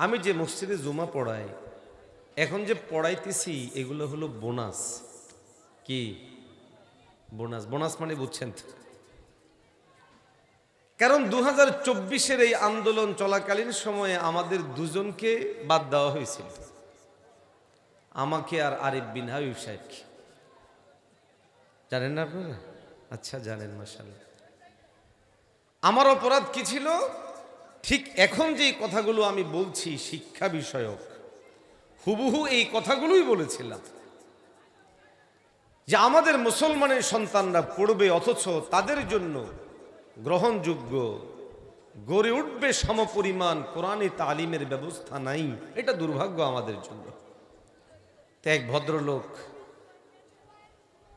আমি যে মসজিদে জুমা পড়াই, এখন যে পড়াইতেছি এগুলো হলো বোনাস। কি বোনাস? বোনাস মানে বুঝছেন তো? কারণ 2024-এর এই আন্দোলন চলাকালীন সময়ে আমাদের দুজনকে বাদ দেওয়া হয়েছিল, আমাকে আর আরিফ বিন হাবিব সাহেবকে। জানেন না আপনারা? আচ্ছা জানেন, মাশাআল্লাহ। আমার অপরাধ কি ছিল? ঠিক এখন যে কথাগুলো আমি বলছি শিক্ষা বিষয়ক, হুবহু এই কথাগুলোই বলেছিলাম যে আমাদের মুসলমানের সন্তানরা পড়বে, অথচ তাদের জন্য গ্রহণযোগ্য গড়ে উঠবে সমপরিমাণ কোরআনে তালিমের ব্যবস্থা নাই। এটা দুর্ভাগ্য আমাদের জন্য। তো এক ভদ্রলোক,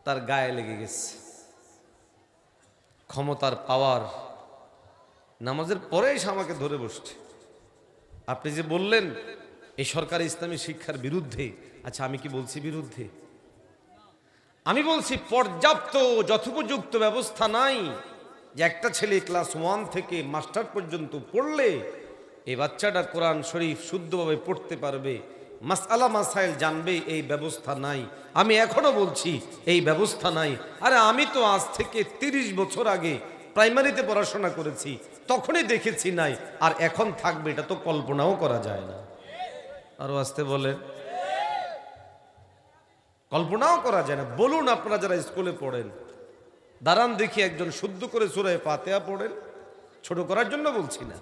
তার গায়ে লেগে গেছে ক্ষমতার পাওয়ার, নামাজের পরে এসে আমাকে ধরে বসছে। আপনি যে বললেন এই সরকার ইসলামী শিক্ষার বিরুদ্ধে, আচ্ছা আমি কি বলছি বিরুদ্ধে? আমি বলছি পর্যাপ্ত যথোপযুক্ত ব্যবস্থা নাই যে একটা ছেলে ক্লাস 1 থেকে মাস্টার পর্যন্ত পড়লে এই বাচ্চাটা কোরআন শরীফ শুদ্ধভাবে পড়তে পারবে, মাসআলা মাসাইল জানবে, এই ব্যবস্থা নাই। আমি এখনো বলছি এই ব্যবস্থা নাই। আরে আমি তো আজ থেকে 30 বছর আগে প্রাইমারিতে পড়াশোনা করেছি, তখনই দেখেছি নাই, আর এখন থাকবে এটা তো কল্পনাও করা যায় না। আরো আসতে বলেন, কল্পনাও করা যায় না। বলুন আপনারা যারা স্কুলে পড়েন, দাঁড়ান দেখি একজন শুদ্ধ করে সূরা ফাতিহা পড়েন। ছোট করার জন্য বলছি না,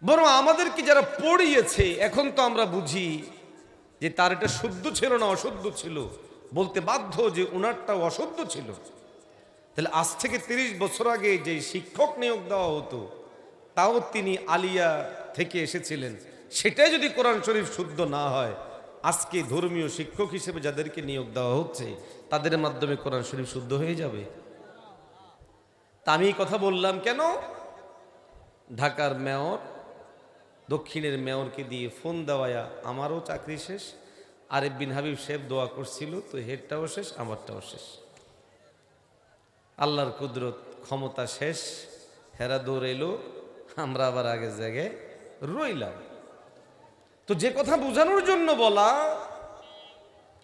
বরং আমাদেরকে যারা পড়িয়েছে এখন তো আমরা বুঝি যে তার এটা শুদ্ধ ছিল না অশুদ্ধ ছিল, বলতে বাধ্য যে ওনারটাও অশুদ্ধ ছিল। তাহলে আজ থেকে 30 বছর আগে যে শিক্ষক নিয়োগ দেওয়া হতো, তাও তিনি আলিয়া থেকে এসেছিলেন, সেটাই যদি কোরআন শরীফ শুদ্ধ না হয়, আজকে ধর্মীয় শিক্ষক হিসেবে যাদেরকে নিয়োগ দেওয়া হচ্ছে তাদের মাধ্যমে কোরআন শরীফ শুদ্ধ হয়ে যাবে? তা আমি এই কথা বললাম কেন? ঢাকার মেয়র দক্ষিণের মেয়রকে দিয়ে ফোন দেওয়ায়া আমারও চাকরি শেষ, আরিফ বিন হাবিব সাহেব দোয়া করছিল, তো হেডটাও শেষ, আমারটাও শেষ। আল্লাহর কুদরত, ক্ষমতা শেষ, হেরা দৌড় এলো, আমরা আবার আগের জায়গায় রইলাম। তো যে কথা বোঝানোর জন্য বলা,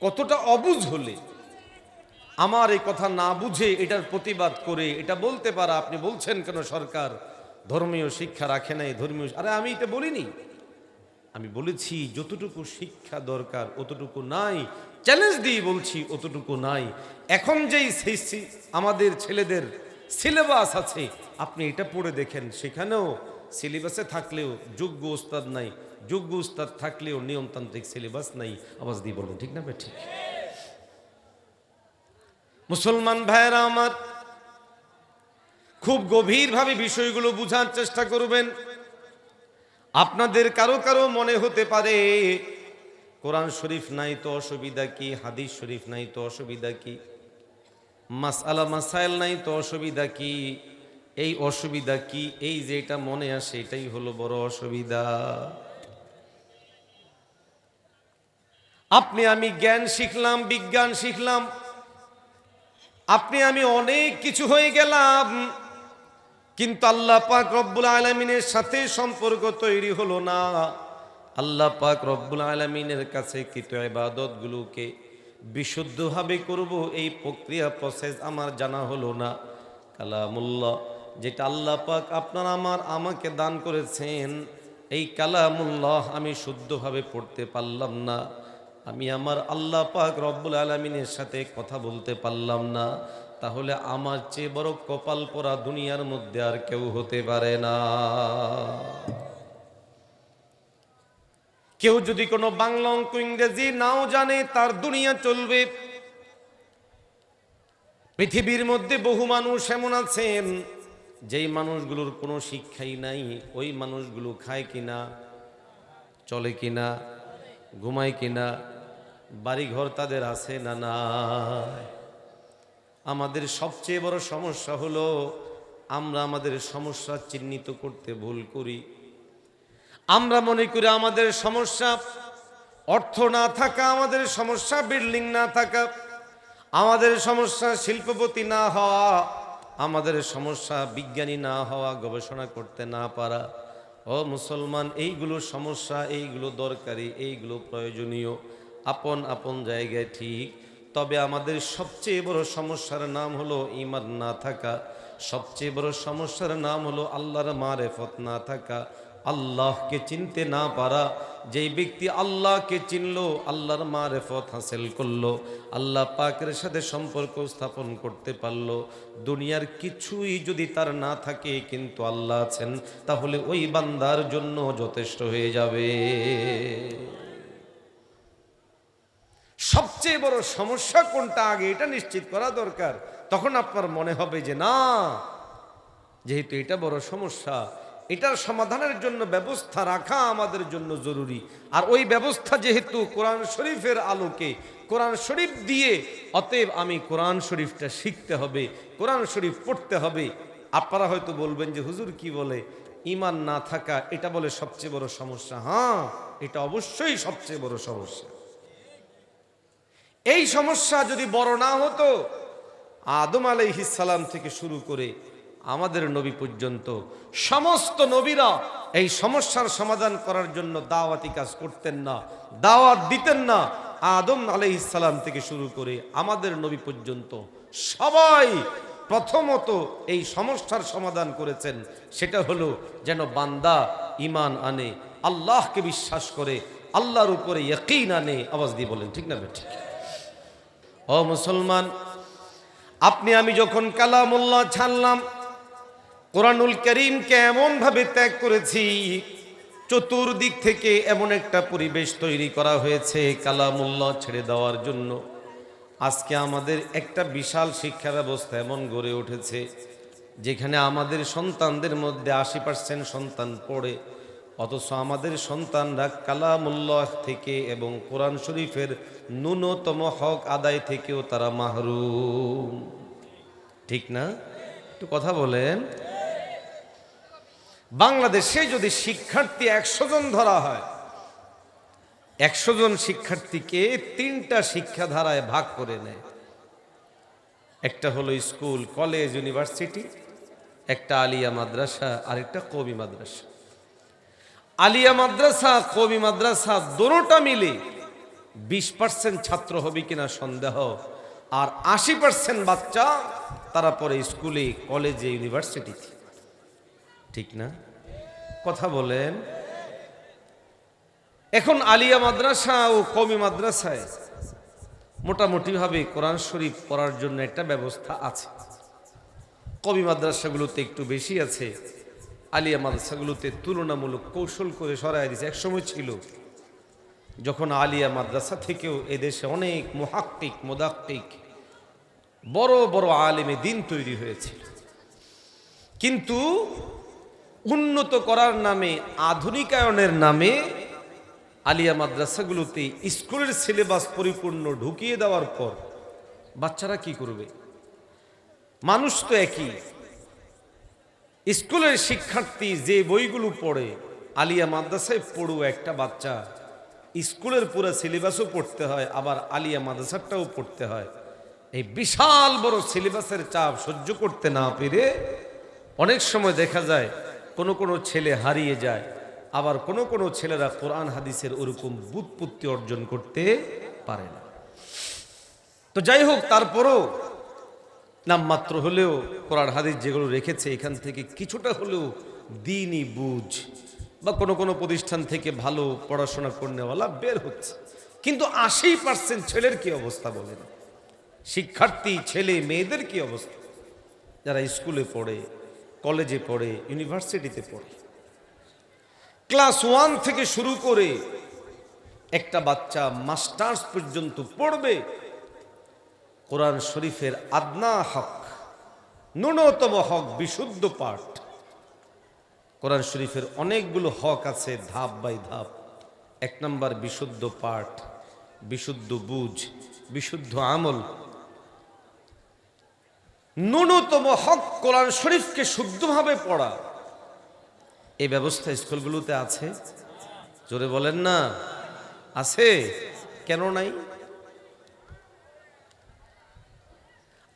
কতটা অবুঝ হলে আমার এই কথা না বুঝে এটার প্রতিবাদ করে এটা বলতে পারা, আপনি বলছেন কেন সরকার ধর্মীয় শিক্ষা রাখে নাই, ধর্মীয়, আরে আমি এটা বলিনি। আমি বলেছি যতটুকু শিক্ষা দরকার অতটুকু নাই, চ্যালেঞ্জ দিয়ে বলছি অতটুকু নাই। এখন যেই আমাদের ছেলেদের সিলেবাস আছে, আপনি এটা পড়ে দেখেন, সেখানেও সিলেবাসে থাকলেও যোগ্য উস্তাদ নাই, যোগ্য উস্তাদ থাকলেও নিয়মতান্ত্রিক সিলেবাস নাই। আওয়াজ দিয়ে বলুন ঠিক না ভাই? ঠিক। মুসলমান ভাইয়েরা আমার, খুব গভীরভাবে বিষয়গুলো বুঝার চেষ্টা করবেন। আপনাদের কারো কারো মনে হতে পারে কোরআন শরীফ নাই তো অসুবিধা কি, হাদিস শরীফ নাই তো অসুবিধা কি, মাসআলা মাসাইল নাই তো অসুবিধা কি, এই অসুবিধা কি? এই যে এটা মনে আসে এটাই হলো বড় অসুবিধা। আপনি আমি জ্ঞান শিখলাম, বিজ্ঞান শিখলাম, আপনি আমি অনেক কিছু হয়ে গেলাম, কিন্তু আল্লাহ পাক রব্বুল আলামিনের সাথে সম্পর্ক তৈরি হলো না। আল্লাহ পাক রব্বুল আলামিনের কাছে কৃত ইবাদতগুলোকে বিশুদ্ধভাবে করব, এই প্রক্রিয়া প্রসেস আমার জানা হলো না। কালামুল্লাহ, যেটা আল্লাহ পাক আপনার আমাকে দান করেছেন, এই কালামুল্লাহ আমি শুদ্ধভাবে পড়তে পারলাম না, আমি আমার আল্লাহ পাক রব্বুল আলামিনের সাথে কথা বলতে পারলাম না। তাহলে আমার চেয়ে বড় কপাল পোড়া দুনিয়ার মধ্যে আর কেউ হতে পারে না। কেউ যদি কোনো বাংলা অঙ্ক ইংরেজি নাও জানে, তার দুনিয়া চলবে। পৃথিবীর মধ্যে বহু মানুষ এমন আছেন যেই মানুষগুলোর কোনো শিক্ষাই নাই, ওই মানুষগুলো খায় কিনা, চলে কিনা, ঘুমায় কিনা, বাড়িঘর তাদের আছে না নাই? আমাদের সবচেয়ে বড় সমস্যা হলো আমরা আমাদের সমস্যা চিহ্নিত করতে ভুল করি। আমরা মনে করি আমাদের সমস্যা অর্থ না থাকা, আমাদের সমস্যা বিল্ডিং না থাকা, আমাদের সমস্যা শিল্পপতি না হওয়া, আমাদের সমস্যা বিজ্ঞানী না হওয়া, গবেষণা করতে না পারা। ও মুসলমান, এইগুলো সমস্যা, এইগুলো দরকারি, এইগুলো প্রয়োজনীয়, আপন আপন জায়গায় ঠিক। তবে আমাদের সবচেয়ে বড় সমস্যার নাম হলো ঈমান না থাকা। সবচেয়ে বড় সমস্যার নাম হলো আল্লাহর মারেফত না থাকা, আল্লাহকে চিনতে না পারা। যেই ব্যক্তি আল্লাহকে চিনলো, আল্লাহর মারেফত হাসিল করলো, আল্লাহ পাকের সাথে সম্পর্ক স্থাপন করতে পারলো, দুনিয়ার কিছুই যদি তার না থাকে কিন্তু আল্লাহ আছেন, তাহলে ওই বান্দার জন্য যথেষ্ট হয়ে যাবে। সবচেয়ে বড় সমস্যা কোনটা আগে এটা নিশ্চিত করা দরকার। তখন আপনার মনে হবে যে না, যেহেতু এটা বড় সমস্যা, এটার সমাধানের জন্য ব্যবস্থা রাখা আমাদের জন্য জরুরি। আর ওই ব্যবস্থা যেহেতু কোরআন শরীফের আলোকে, কোরআন শরীফ দিয়ে, অতএব আমি কোরআন শরীফটা শিখতে হবে, কোরআন শরীফ পড়তে হবে। আপনারা হয়তো বলবেন যে হুজুর কি বলে, ঈমান না থাকা এটা বলে সবচেয়ে বড় সমস্যা। হ্যাঁ, এটা অবশ্যই সবচেয়ে বড় সমস্যা। এই সমস্যা যদি বড় না হতো, আদম আলাইহিস সালাম থেকে শুরু করে আমাদের নবী পর্যন্ত সমস্ত নবীরা এই সমস্যার সমাধান করার জন্য দাওয়াতি কাজ করতেন না, দাওয়াত দিতেন না। আদম আলাইহিস সালাম থেকে শুরু করে আমাদের নবী পর্যন্ত সবাই প্রথমত এই সমস্যার সমাধান করেছেন, সেটা হলো যেন বান্দা ঈমান আনে, আল্লাহকে বিশ্বাস করে, আল্লাহর উপরে ইয়াকিন আনে। আওয়াজ দিয়ে বলেন ঠিক না ঠিক? ও মুসলমান, আপনি আমি যখন কালামুল্লাহ ছাড়লাম, কোরআনুল কারীমকে এমন ভাবে ত্যাগ করেছি, চতুর্দিক থেকে এমন একটা পরিবেশ তৈরি করা হয়েছে কালামুল্লাহ ছেড়ে দেওয়ার জন্য। আজকে আমাদের একটা বিশাল শিক্ষা ব্যবস্থা এমন গড়ে উঠেছে যেখানে আমাদের সন্তানদের মধ্যে 80% সন্তান পড়ে, অথচ আমাদের সন্তানরা কালামুল্লাহ থেকে এবং কোরআন শরীফের ন্যূনতম হক আদায় থেকেও তারা মাহরুম। ঠিক না? একটু কথা বলেন। বাংলাদেশে যদি শিক্ষার্থী 100 জন ধরা হয়, 100 জন শিক্ষার্থীকে 3টা শিক্ষাধারায় ভাগ করে নেয়। একটা হলো স্কুল, কলেজ, ইউনিভার্সিটি, একটা আলিয়া মাদ্রাসা, আর একটা কওমি মাদ্রাসা। আলিয়া মাদ্রাসা, কওমি মাদ্রাসা দুটোটা মিলে 20% ছাত্র হবে কিনা সন্দেহ, আর 80% বাচ্চা তারা পড়ে স্কুলে, কলেজে, ইউনিভার্সিটিতে। ঠিক না? কথা বলেন। এখন আলিয়া মাদ্রাসা ও কওমি মাদ্রাসায় মোটামুটি ভাবে কোরআন শরীফ পড়ার জন্য একটা ব্যবস্থা আছে। কওমি মাদ্রাসাগুলোতে একটু বেশি আছে, আলিয়া মাদ্রাসাগুলোতে তুলনামূলক কৌশল করে সরাই দিয়েছে। একসময় ছিল যখন আলিয়া মাদ্রাসা থেকেও এদেশে অনেক মুহাক্কিক, মুদাক্কিক, বড় বড় আলেমে দিন তৈরি হয়েছিল, কিন্তু উন্নত করার নামে, আধুনিকায়নের নামে আলিয়া মাদ্রাসাগুলোতে স্কুলের সিলেবাস পরিপূর্ণ ঢুকিয়ে দেওয়ার পর বাচ্চারা কি করবে? মানুষ তো একই। স্কুলের শিক্ষার্থী যে বইগুলো পড়ে, আলিয়া মাদ্রাসায় পড়ুয়া একটা বাচ্চা স্কুলের পুরো সিলেবাসও পড়তে হয়, আবার আলিয়া মাদ্রাসাটাও পড়তে হয়। এই বিশাল বড় সিলেবাসের চাপ সহ্য করতে না পেরে অনেক সময় দেখা যায় কোনো কোনো ছেলে হারিয়ে যায়, আবার কোনো কোনো ছেলেরা কোরআন হাদিসের ওরকম বুৎপত্তি অর্জন করতে পারে না। তো যাই হোক, তারপরও নামমাত্র হলেও কোরআন হাদিস যেগুলো রেখেছে, এখান থেকে কিছুটা হলেও দ্বীনি বুঝ বা কোনো কোনো প্রতিষ্ঠান থেকে ভালো পড়াশোনা করনেওয়ালা বের হচ্ছে। কিন্তু 80% ছেলের কি অবস্থা বলেন? শিক্ষার্থী ছেলে মেয়েদের কি অবস্থা যারা স্কুলে পড়ে, কলেজে পড়ে, ইউনিভার্সিটিতে পড়ে? ক্লাস 1 থেকে শুরু করে একটা বাচ্চা মাস্টার্স পর্যন্ত পড়বে, কোরআন শরীফের আদনা হক, ন্যূনতম হক বিশুদ্ধ পাঠ। কোরআন শরীফের অনেকগুলো হক আছে ধাপ বাই ধাপ। 1 নম্বর বিশুদ্ধ পাঠ, বিশুদ্ধ বুঝ, বিশুদ্ধ আমল। ন্যূনতম হক কোরআন শরীফকে শুদ্ধভাবে পড়া, এই ব্যবস্থা স্কুলগুলোতে আছে? জোরে বলেন না, আছে? কেন নাই?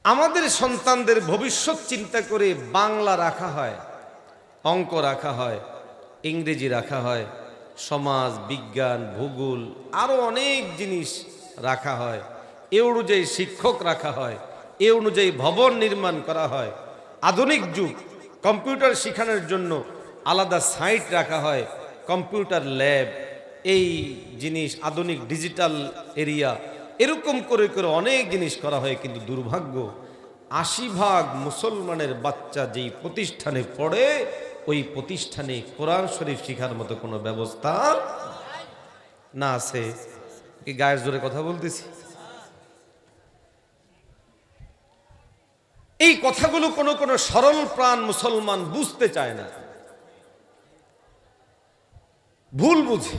আমাদের সন্তানদের ভবিষ্যৎ চিন্তা করে বাংলা রাখা হয়, অঙ্ক রাখা হয়, ইংরেজি রাখা হয়, সমাজ বিজ্ঞান ভূগোল আরও অনেক জিনিস রাখা হয়, এ অনুযায়ী শিক্ষক রাখা হয়, এ অনুযায়ী ভবন নির্মাণ করা হয়। আধুনিক যুগ, কম্পিউটার শেখানোর জন্য আলাদা সাইট রাখা হয়, কম্পিউটার ল্যাব, এই জিনিস আধুনিক ডিজিটাল এরিয়া, এরকম করে করে অনেক জিনিস করা হয়। কিন্তু দুর্ভাগ্য, ৮০% মুসলমানের বাচ্চা যেই প্রতিষ্ঠানে পড়ে ওই প্রতিষ্ঠানে কোরআন শরীফ শিখার মতো কোনো ব্যবস্থা না। আছে কি গায়ের জোরে কথা বলতেছি? এই কথাগুলো কোনো কোনো সরল প্রাণ মুসলমান বুঝতে চায় না, ভুল বুঝে।